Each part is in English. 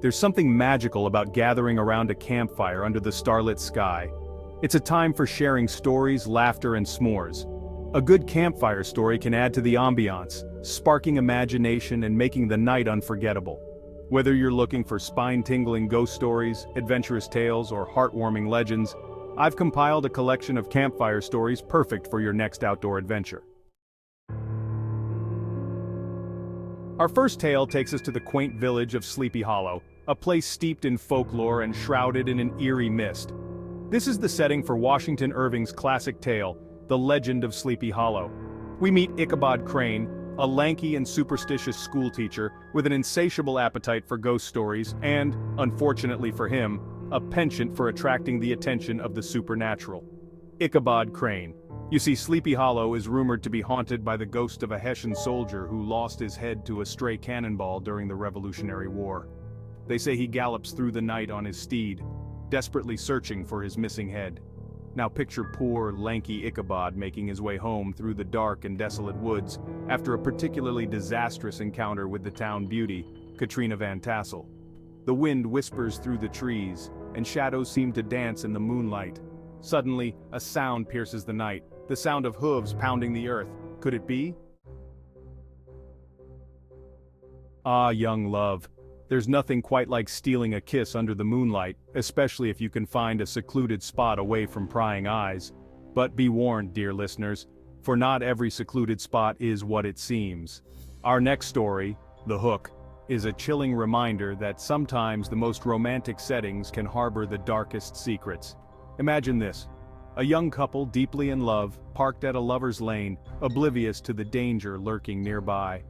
There's something magical about gathering around a campfire under the starlit sky. It's a time for sharing stories, laughter, and s'mores. A good campfire story can add to the ambiance, sparking imagination and making the night unforgettable. Whether you're looking for spine-tingling ghost stories, adventurous tales, or heartwarming legends, I've compiled a collection of campfire stories perfect for your next outdoor adventure. Our first tale takes us to the quaint village of Sleepy Hollow, a place steeped in folklore and shrouded in an eerie mist. This is the setting for Washington Irving's classic tale, The Legend of Sleepy Hollow. We meet Ichabod Crane, a lanky and superstitious schoolteacher with an insatiable appetite for ghost stories and, unfortunately for him, a penchant for attracting the attention of the supernatural. Ichabod Crane. You see, Sleepy Hollow is rumored to be haunted by the ghost of a Hessian soldier who lost his head to a stray cannonball during the Revolutionary War. They say he gallops through the night on his steed, desperately searching for his missing head. Now picture poor, lanky Ichabod making his way home through the dark and desolate woods after a particularly disastrous encounter with the town beauty, Katrina Van Tassel. The wind whispers through the trees, and shadows seem to dance in the moonlight. Suddenly, a sound pierces the night, the sound of hooves pounding the earth. Could it be? Ah, young love. There's nothing quite like stealing a kiss under the moonlight, especially if you can find a secluded spot away from prying eyes. But be warned, dear listeners, for not every secluded spot is what it seems. Our next story, The Hook, is a chilling reminder that sometimes the most romantic settings can harbor the darkest secrets. Imagine this. A young couple deeply in love, parked at a lover's lane, oblivious to the danger lurking nearby.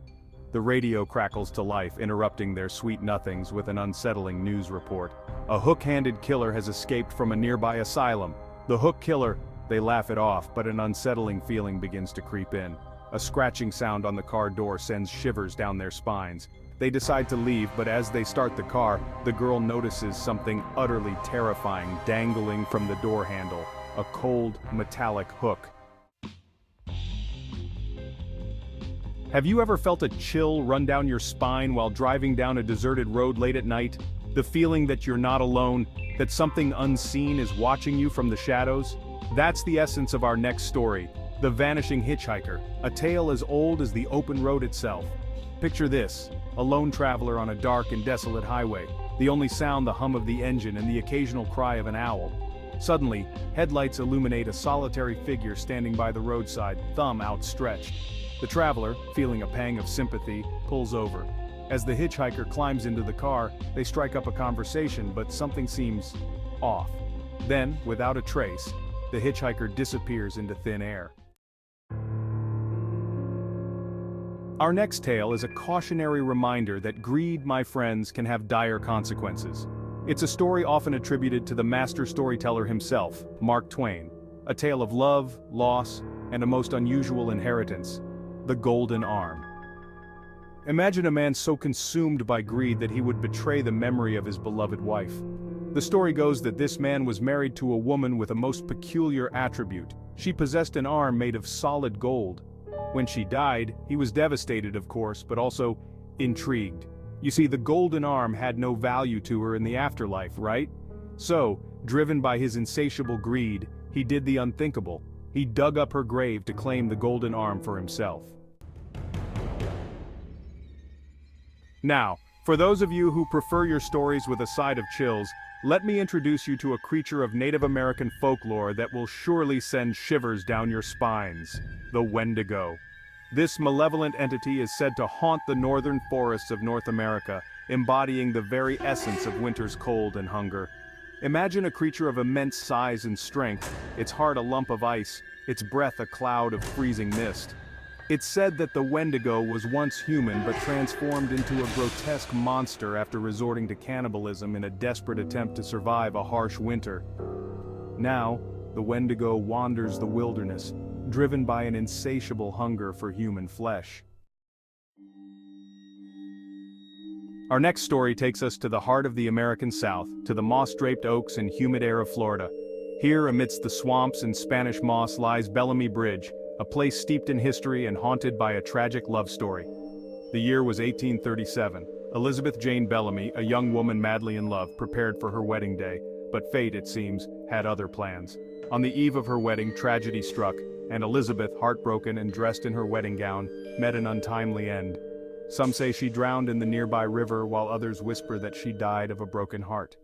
The radio crackles to life, interrupting their sweet nothings with an unsettling news report. A hook-handed killer has escaped from a nearby asylum. The hook killer, they laugh it off, but an unsettling feeling begins to creep in. A scratching sound on the car door sends shivers down their spines. They decide to leave, but as they start the car, the girl notices something utterly terrifying dangling from the door handle. A cold, metallic hook. Have you ever felt a chill run down your spine while driving down a deserted road late at night? The feeling that you're not alone, that something unseen is watching you from the shadows? That's the essence of our next story, The Vanishing Hitchhiker, a tale as old as the open road itself. Picture this, a lone traveler on a dark and desolate highway, the only sound the hum of the engine and the occasional cry of an owl. Suddenly, headlights illuminate a solitary figure standing by the roadside, thumb outstretched. The traveler, feeling a pang of sympathy, pulls over. As the hitchhiker climbs into the car, they strike up a conversation, but something seems off. Then, without a trace, the hitchhiker disappears into thin air. Our next tale is a cautionary reminder that greed, my friends, can have dire consequences. It's a story often attributed to the master storyteller himself, Mark Twain. A tale of love, loss, and a most unusual inheritance. The Golden Arm. Imagine a man so consumed by greed that he would betray the memory of his beloved wife. The story goes that this man was married to a woman with a most peculiar attribute. She possessed an arm made of solid gold. When she died, he was devastated, of course, but also intrigued. You see, the golden arm had no value to her in the afterlife, right? So, driven by his insatiable greed, he did the unthinkable. He dug up her grave to claim the golden arm for himself. Now, for those of you who prefer your stories with a side of chills, let me introduce you to a creature of Native American folklore that will surely send shivers down your spines: the Wendigo. This malevolent entity is said to haunt the northern forests of North America, embodying the very essence of winter's cold and hunger. Imagine a creature of immense size and strength, its heart a lump of ice, its breath a cloud of freezing mist. It's said that the Wendigo was once human but transformed into a grotesque monster after resorting to cannibalism in a desperate attempt to survive a harsh winter. Now, the Wendigo wanders the wilderness, driven by an insatiable hunger for human flesh. Our next story takes us to the heart of the American South, to the moss-draped oaks and humid air of Florida. Here, amidst the swamps and Spanish moss, lies Bellamy Bridge, a place steeped in history and haunted by a tragic love story. The year was 1837. Elizabeth Jane Bellamy, a young woman madly in love, prepared for her wedding day, but fate, it seems, had other plans. On the eve of her wedding, tragedy struck, and Elizabeth, heartbroken and dressed in her wedding gown, met an untimely end. Some say she drowned in the nearby river, while others whisper that she died of a broken heart.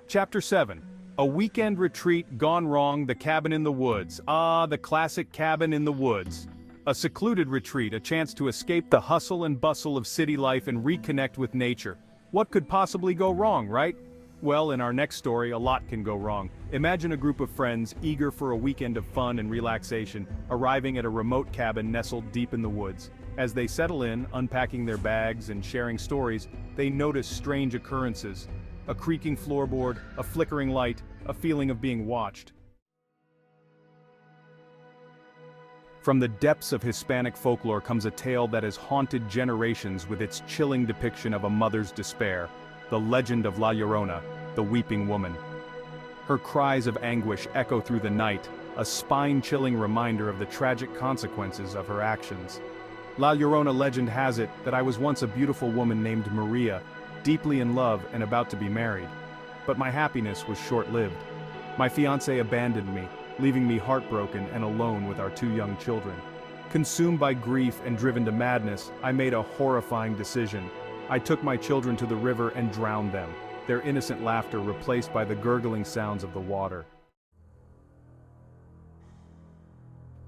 Chapter 7. A weekend retreat gone wrong, the cabin in the woods. Ah, the classic cabin in the woods. A secluded retreat, a chance to escape the hustle and bustle of city life and reconnect with nature. What could possibly go wrong, right? Well, in our next story, a lot can go wrong. Imagine a group of friends, eager for a weekend of fun and relaxation, arriving at a remote cabin nestled deep in the woods. As they settle in, unpacking their bags and sharing stories, they notice strange occurrences. A creaking floorboard, a flickering light, a feeling of being watched. From the depths of Hispanic folklore comes a tale that has haunted generations with its chilling depiction of a mother's despair, the legend of La Llorona, the weeping woman. Her cries of anguish echo through the night, a spine-chilling reminder of the tragic consequences of her actions. La Llorona legend has it that I was once a beautiful woman named Maria, deeply in love and about to be married. But my happiness was short-lived. My fiancé abandoned me, leaving me heartbroken and alone with our 2 young children. Consumed by grief and driven to madness, I made a horrifying decision. I took my children to the river and drowned them, their innocent laughter replaced by the gurgling sounds of the water.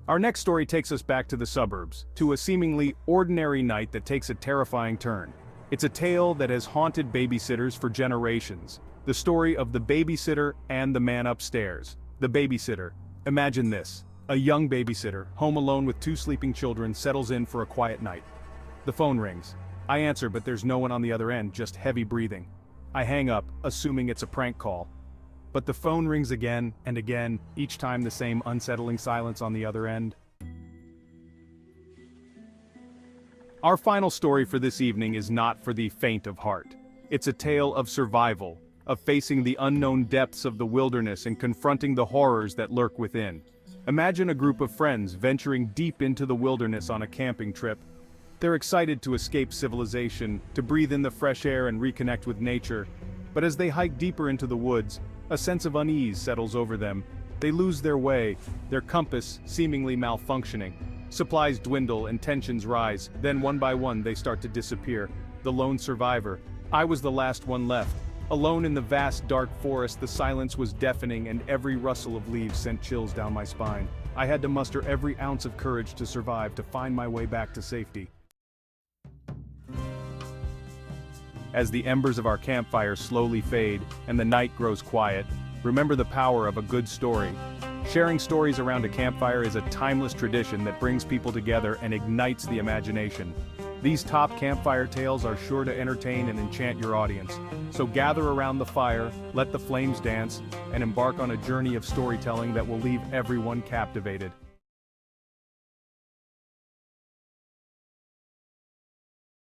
Our next story takes us back to the suburbs, to a seemingly ordinary night that takes a terrifying turn. It's a tale that has haunted babysitters for generations. The story of the babysitter and the man upstairs. The babysitter. Imagine this. A young babysitter, home alone with 2 sleeping children, settles in for a quiet night. The phone rings. I answer, but there's no one on the other end, just heavy breathing. I hang up, assuming it's a prank call. But the phone rings again and again, each time the same unsettling silence on the other end. Our final story for this evening is not for the faint of heart. It's a tale of survival, of facing the unknown depths of the wilderness and confronting the horrors that lurk within. Imagine a group of friends venturing deep into the wilderness on a camping trip. They're excited to escape civilization, to breathe in the fresh air and reconnect with nature. But as they hike deeper into the woods, a sense of unease settles over them. They lose their way, their compass seemingly malfunctioning. Supplies dwindle and tensions rise, then one by one they start to disappear. The lone survivor. I was the last one left. Alone in the vast dark forest, the silence was deafening and every rustle of leaves sent chills down my spine. I had to muster every ounce of courage to survive, to find my way back to safety. As the embers of our campfire slowly fade and the night grows quiet, remember the power of a good story. Sharing stories around a campfire is a timeless tradition that brings people together and ignites the imagination. These top campfire tales are sure to entertain and enchant your audience. So gather around the fire, let the flames dance, and embark on a journey of storytelling that will leave everyone captivated.